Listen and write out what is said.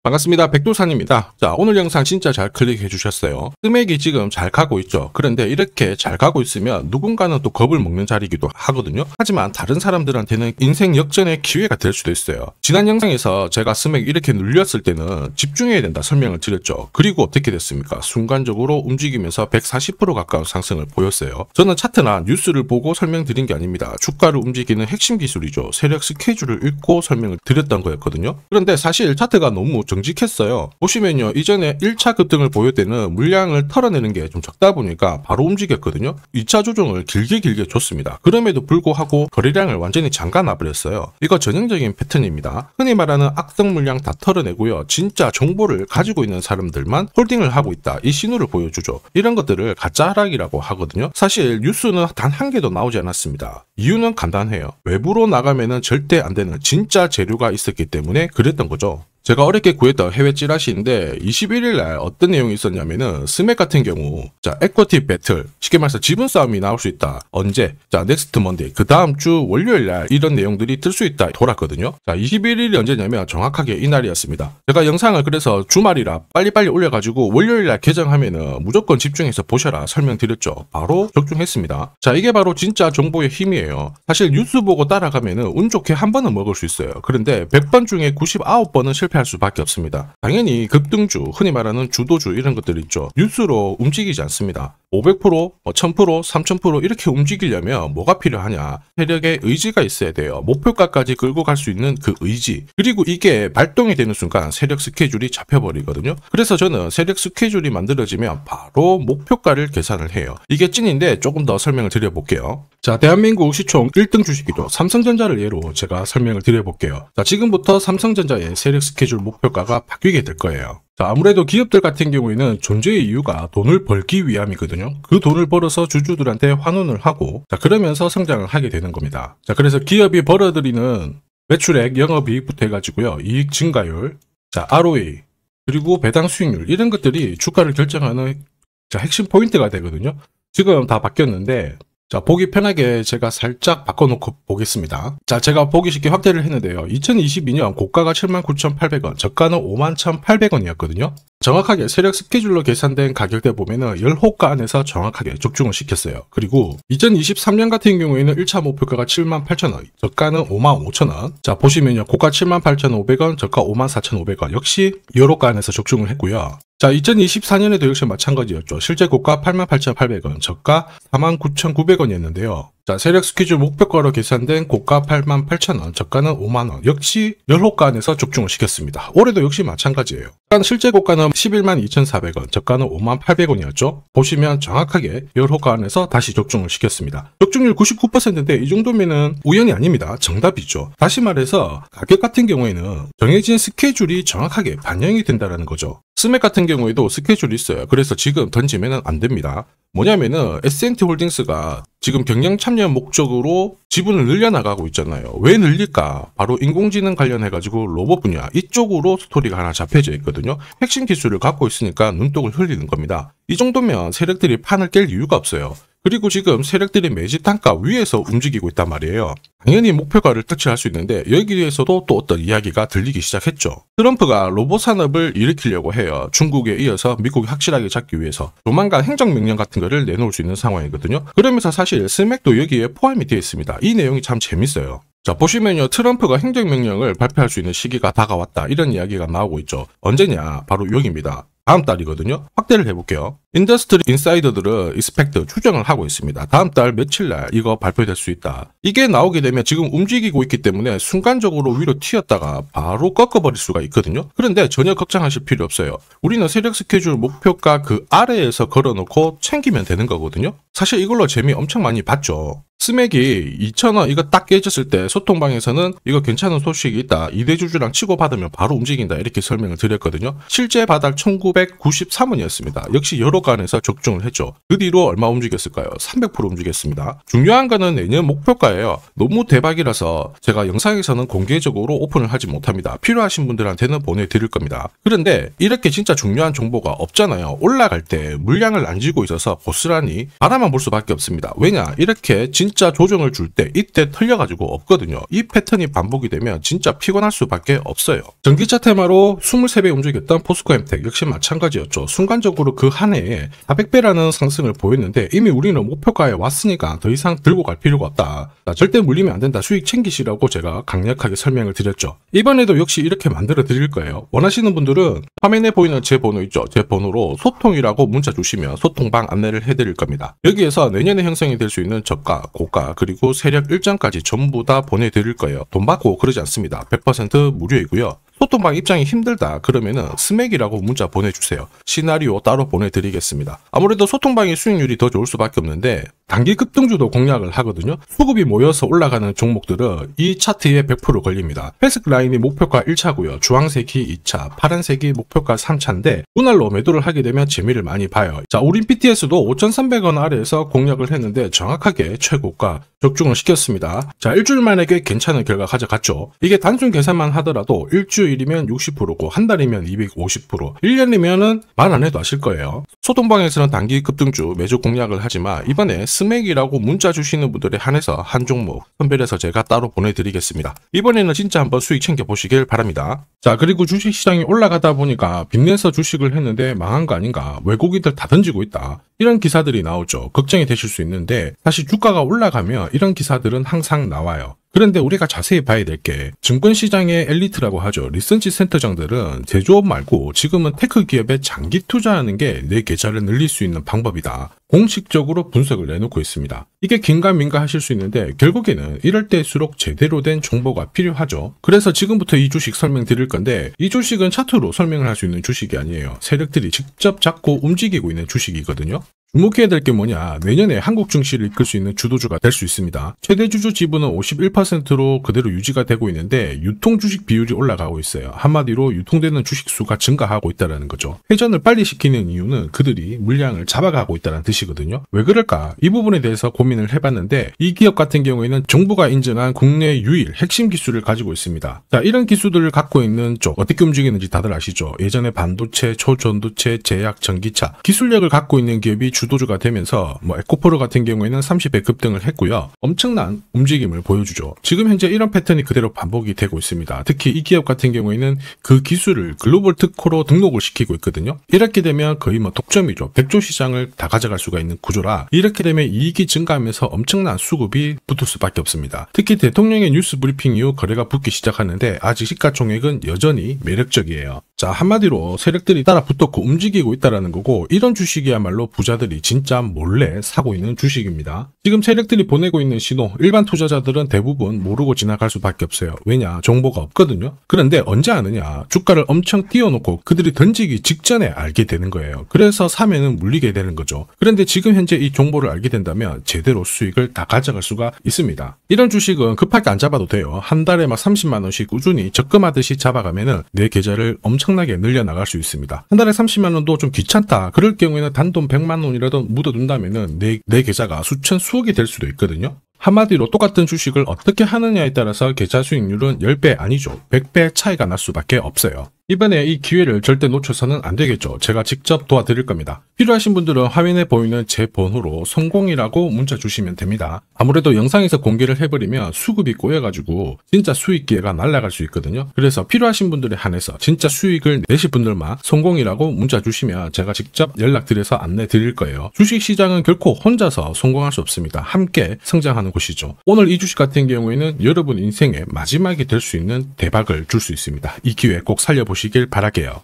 반갑습니다. 백두산입니다. 자, 오늘 영상 진짜 잘 클릭해 주셨어요. 스맥이 지금 잘 가고 있죠. 그런데 이렇게 잘 가고 있으면 누군가는 또 겁을 먹는 자리이기도 하거든요. 하지만 다른 사람들한테는 인생 역전의 기회가 될 수도 있어요. 지난 영상에서 제가 스맥 이렇게 눌렸을 때는 집중해야 된다 설명을 드렸죠. 그리고 어떻게 됐습니까? 순간적으로 움직이면서 140% 가까운 상승을 보였어요. 저는 차트나 뉴스를 보고 설명드린 게 아닙니다. 주가를 움직이는 핵심 기술이죠. 세력 스케줄을 읽고 설명을 드렸던 거였거든요. 그런데 사실 차트가 너무 정직했어요. 보시면요, 이전에 1차 급등을 보일 때는 물량을 털어내는 게 좀 적다 보니까 바로 움직였거든요. 2차 조정을 길게 줬습니다. 그럼에도 불구하고 거래량을 완전히 잠가 놔버렸어요. 이거 전형적인 패턴입니다. 흔히 말하는 악성 물량 다 털어내고요, 진짜 정보를 가지고 있는 사람들만 홀딩을 하고 있다, 이 신호를 보여주죠. 이런 것들을 가짜 하락이라고 하거든요. 사실 뉴스는 단 한 개도 나오지 않았습니다. 이유는 간단해요. 외부로 나가면은 절대 안 되는 진짜 재료가 있었기 때문에 그랬던 거죠. 제가 어렵게 구했던 해외 찌라시인데 21일날 어떤 내용이 있었냐면은 스맥 같은 경우, 자, 에쿼티 배틀, 쉽게 말해서 지분 싸움이 나올 수 있다. 언제? 자, 넥스트 먼데이, 그 다음 주 월요일날 이런 내용들이 뜰 수 있다 돌았거든요. 자, 21일이 언제냐면 정확하게 이날이었습니다. 제가 영상을 그래서 주말이라 빨리빨리 올려가지고 월요일날 개정하면은 무조건 집중해서 보셔라 설명드렸죠. 바로 적중했습니다. 자, 이게 바로 진짜 정보의 힘이에요. 사실 뉴스 보고 따라가면은 운 좋게 한 번은 먹을 수 있어요. 그런데 100번 중에 99번은 실패할 수밖에 없습니다. 당연히 급등주, 흔히 말하는 주도주 이런 것들 있죠. 뉴스로 움직이지 않습니다. 500%, 1000%, 3000% 이렇게 움직이려면 뭐가 필요하냐? 세력의 의지가 있어야 돼요. 목표가까지 끌고 갈 수 있는 그 의지. 그리고 이게 발동이 되는 순간 세력 스케줄이 잡혀버리거든요. 그래서 저는 세력 스케줄이 만들어지면 바로 목표가를 계산을 해요. 이게 찐인데 조금 더 설명을 드려볼게요. 자, 대한민국 시총 1등 주식이죠. 삼성전자를 예로 제가 설명을 드려볼게요. 자, 지금부터 삼성전자의 세력 스케줄 목표가가 바뀌게 될 거예요. 자, 아무래도 기업들 같은 경우에는 존재의 이유가 돈을 벌기 위함이거든요. 그 돈을 벌어서 주주들한테 환원을 하고, 자, 그러면서 성장을 하게 되는 겁니다. 자, 그래서 기업이 벌어들이는 매출액, 영업이익부터 해가지고요, 이익 증가율, 자, ROE, 그리고 배당 수익률, 이런 것들이 주가를 결정하는, 자, 핵심 포인트가 되거든요. 지금 다 바뀌었는데, 자, 보기 편하게 제가 살짝 바꿔놓고 보겠습니다. 자, 제가 보기 쉽게 확대를 했는데요. 2022년 고가가 79,800원, 저가는 51,800원이었거든요. 정확하게 세력 스케줄로 계산된 가격대 보면은 10호가 안에서 정확하게 적중을 시켰어요. 그리고 2023년 같은 경우에는 1차 목표가가 78,000원, 저가는 55,000원. 자, 보시면요, 고가 78,500원, 저가 54,500원. 역시 10호가 안에서 적중을 했고요. 자, 2024년에도 역시 마찬가지였죠. 실제 고가 88,800원, 저가 49,900원이었는데요. 자, 세력 스케줄 목표가로 계산된 고가 88,000원, 저가는 50,000원. 역시 10호가 안에서 적중을 시켰습니다. 올해도 역시 마찬가지예요. 실제 고가는 112,400원, 저가는 58,800원이었죠. 보시면 정확하게 10호가 안에서 다시 적중을 시켰습니다. 적중률 99%인데 이 정도면은 우연이 아닙니다. 정답이죠. 다시 말해서 가격 같은 경우에는 정해진 스케줄이 정확하게 반영이 된다는 거죠. 스맥 같은 경우에도 스케줄이 있어요. 그래서 지금 던지면 안 됩니다. 뭐냐면은 S&T 홀딩스가 지금 경영 참여 목적으로 지분을 늘려나가고 있잖아요. 왜 늘릴까? 바로 인공지능 관련해가지고 로봇 분야 이쪽으로 스토리가 하나 잡혀져 있거든요. 핵심 기술을 갖고 있으니까 눈독을 흘리는 겁니다. 이 정도면 세력들이 판을 깰 이유가 없어요. 그리고 지금 세력들이 매집 단가 위에서 움직이고 있단 말이에요. 당연히 목표가를 터치할 수 있는데 여기에서도 또 어떤 이야기가 들리기 시작했죠. 트럼프가 로봇 산업을 일으키려고 해요. 중국에 이어서 미국이 확실하게 잡기 위해서 조만간 행정명령 같은 거를 내놓을 수 있는 상황이거든요. 그러면서 사실 스맥도 여기에 포함이 되어 있습니다. 이 내용이 참 재밌어요. 자, 보시면요, 트럼프가 행정명령을 발표할 수 있는 시기가 다가왔다, 이런 이야기가 나오고 있죠. 언제냐? 바로 여기입니다. 다음 달이거든요. 확대를 해볼게요. 인더스트리 인사이더들은 익스펙트 추정을 하고 있습니다. 다음 달 며칠날 이거 발표될 수 있다. 이게 나오게 되면 지금 움직이고 있기 때문에 순간적으로 위로 튀었다가 바로 꺾어버릴 수가 있거든요. 그런데 전혀 걱정하실 필요 없어요. 우리는 세력 스케줄 목표가 그 아래에서 걸어놓고 챙기면 되는 거거든요. 사실 이걸로 재미 엄청 많이 봤죠. 스맥이 2,000원 이거 딱 깨졌을 때 소통방에서는 이거 괜찮은 소식이 있다, 2대 주주랑 치고받으면 바로 움직인다, 이렇게 설명을 드렸거든요. 실제 바닥 1993원이었습니다. 역시 여러 간에서 적중을 했죠. 그 뒤로 얼마 움직였을까요? 300% 움직였습니다. 중요한 거는 내년 목표가예요. 너무 대박이라서 제가 영상에서는 공개적으로 오픈을 하지 못합니다. 필요하신 분들한테는 보내드릴 겁니다. 그런데 이렇게 진짜 중요한 정보가 없잖아요. 올라갈 때 물량을 안 쥐고 있어서 고스란히 바라만 볼 수밖에 없습니다. 왜냐? 이렇게 진 진짜 조정을 줄 때 이때 털려가지고 없거든요. 이 패턴이 반복이 되면 진짜 피곤할 수밖에 없어요. 전기차 테마로 23배 움직였던 포스코엠텍 역시 마찬가지였죠. 순간적으로 그 한 해에 400배라는 상승을 보였는데 이미 우리는 목표가에 왔으니까 더 이상 들고 갈 필요가 없다. 절대 물리면 안 된다. 수익 챙기시라고 제가 강력하게 설명을 드렸죠. 이번에도 역시 이렇게 만들어 드릴 거예요. 원하시는 분들은 화면에 보이는 제 번호 있죠. 제 번호로 소통이라고 문자 주시면 소통방 안내를 해드릴 겁니다. 여기에서 내년에 형성이 될 수 있는 저가, 고가, 그리고 세력 일정까지 전부 다 보내드릴 거예요. 돈 받고 그러지 않습니다. 100% 무료이고요. 소통방 입장이 힘들다 그러면은 스맥이라고 문자 보내주세요. 시나리오 따로 보내드리겠습니다. 아무래도 소통방의 수익률이 더 좋을 수밖에 없는데 단기 급등주도 공략을 하거든요. 수급이 모여서 올라가는 종목들은 이 차트에 100% 걸립니다. 회색 라인이 목표가 1차고요. 주황색이 2차, 파란색이 목표가 3차인데 분할로 매도를 하게 되면 재미를 많이 봐요. 자, 우린 BTS도 5,300원 아래에서 공략을 했는데 정확하게 최고가 적중을 시켰습니다. 자, 일주일 만에 꽤 괜찮은 결과 가져갔죠. 이게 단순 계산만 하더라도 일주일이면 60%고 한 달이면 250%, 1년이면은 말 안 해도 아실 거예요. 소통방에서는 단기 급등주 매주 공략을 하지만 이번에 스맥이라고 문자 주시는 분들에 한해서 한 종목 선별해서 제가 따로 보내드리겠습니다. 이번에는 진짜 한번 수익 챙겨보시길 바랍니다. 자, 그리고 주식시장이 올라가다 보니까 빚내서 주식을 했는데 망한 거 아닌가, 외국인들 다 던지고 있다, 이런 기사들이 나오죠. 걱정이 되실 수 있는데 사실 주가가 올라가면 이런 기사들은 항상 나와요. 그런데 우리가 자세히 봐야 될 게 증권시장의 엘리트라고 하죠. 리서치 센터장들은 제조업 말고 지금은 테크 기업에 장기 투자하는 게 내 계좌를 늘릴 수 있는 방법이다. 공식적으로 분석을 내놓고 있습니다. 이게 긴가민가 하실 수 있는데 결국에는 이럴 때일수록 제대로 된 정보가 필요하죠. 그래서 지금부터 이 주식 설명드릴 건데 이 주식은 차트로 설명을 할 수 있는 주식이 아니에요. 세력들이 직접 잡고 움직이고 있는 주식이거든요. 주목해야 될 게 뭐냐, 내년에 한국 증시를 이끌 수 있는 주도주가 될 수 있습니다. 최대 주주 지분은 51%로 그대로 유지가 되고 있는데 유통 주식 비율이 올라가고 있어요. 한마디로 유통되는 주식 수가 증가하고 있다는 거죠. 회전을 빨리 시키는 이유는 그들이 물량을 잡아가고 있다는 뜻이거든요. 왜 그럴까? 이 부분에 대해서 고민을 해봤는데 이 기업 같은 경우에는 정부가 인정한 국내 유일 핵심 기술을 가지고 있습니다. 자, 이런 기술들을 갖고 있는 쪽 어떻게 움직이는지 다들 아시죠? 예전에 반도체, 초전도체, 제약, 전기차 기술력을 갖고 있는 기업이 주도주가 되면서 에코프로 같은 경우에는 30배 급등을 했고요. 엄청난 움직임을 보여주죠. 지금 현재 이런 패턴이 그대로 반복이 되고 있습니다. 특히 이 기업 같은 경우에는 그 기술을 글로벌 특허로 등록을 시키고 있거든요. 이렇게 되면 거의 독점이죠. 100조 시장을 다 가져갈 수가 있는 구조라 이렇게 되면 이익이 증가하면서 엄청난 수급이 붙을 수밖에 없습니다. 특히 대통령의 뉴스 브리핑 이후 거래가 붙기 시작하는데 아직 시가총액은 여전히 매력적이에요. 자, 한마디로 세력들이 따라 붙었고 움직이고 있다는 거고 이런 주식이야말로 부자들이 진짜 몰래 사고 있는 주식입니다. 지금 세력들이 보내고 있는 신호 일반 투자자들은 대부분 모르고 지나갈 수밖에 없어요. 왜냐? 정보가 없거든요. 그런데 언제 아느냐? 주가를 엄청 띄워놓고 그들이 던지기 직전에 알게 되는 거예요. 그래서 사면은 물리게 되는 거죠. 그런데 지금 현재 이 정보를 알게 된다면 제대로 수익을 다 가져갈 수가 있습니다. 이런 주식은 급하게 안 잡아도 돼요. 한 달에 30만 원씩 꾸준히 적금하듯이 잡아가면은 내 계좌를 엄청나게 늘려나갈 수 있습니다. 한 달에 30만 원도 좀 귀찮다. 그럴 경우에는 단돈 100만 원이라도 묻어둔다면은 내 계좌가 수천 수억이 될 수도 있거든요. 한마디로 똑같은 주식을 어떻게 하느냐에 따라서 계좌 수익률은 10배 아니죠. 100배 차이가 날 수밖에 없어요. 이번에 이 기회를 절대 놓쳐서는 안 되겠죠. 제가 직접 도와드릴 겁니다. 필요하신 분들은 화면에 보이는 제 번호로 성공이라고 문자 주시면 됩니다. 아무래도 영상에서 공개를 해버리면 수급이 꼬여가지고 진짜 수익 기회가 날아갈 수 있거든요. 그래서 필요하신 분들에 한해서 진짜 수익을 내실 분들만 성공이라고 문자 주시면 제가 직접 연락드려서 안내 드릴 거예요. 주식시장은 결코 혼자서 성공할 수 없습니다. 함께 성장하는 곳이죠. 오늘 이 주식 같은 경우에는 여러분 인생의 마지막이 될 수 있는 대박을 줄 수 있습니다. 이 기회 꼭 살려보시길 바랄게요.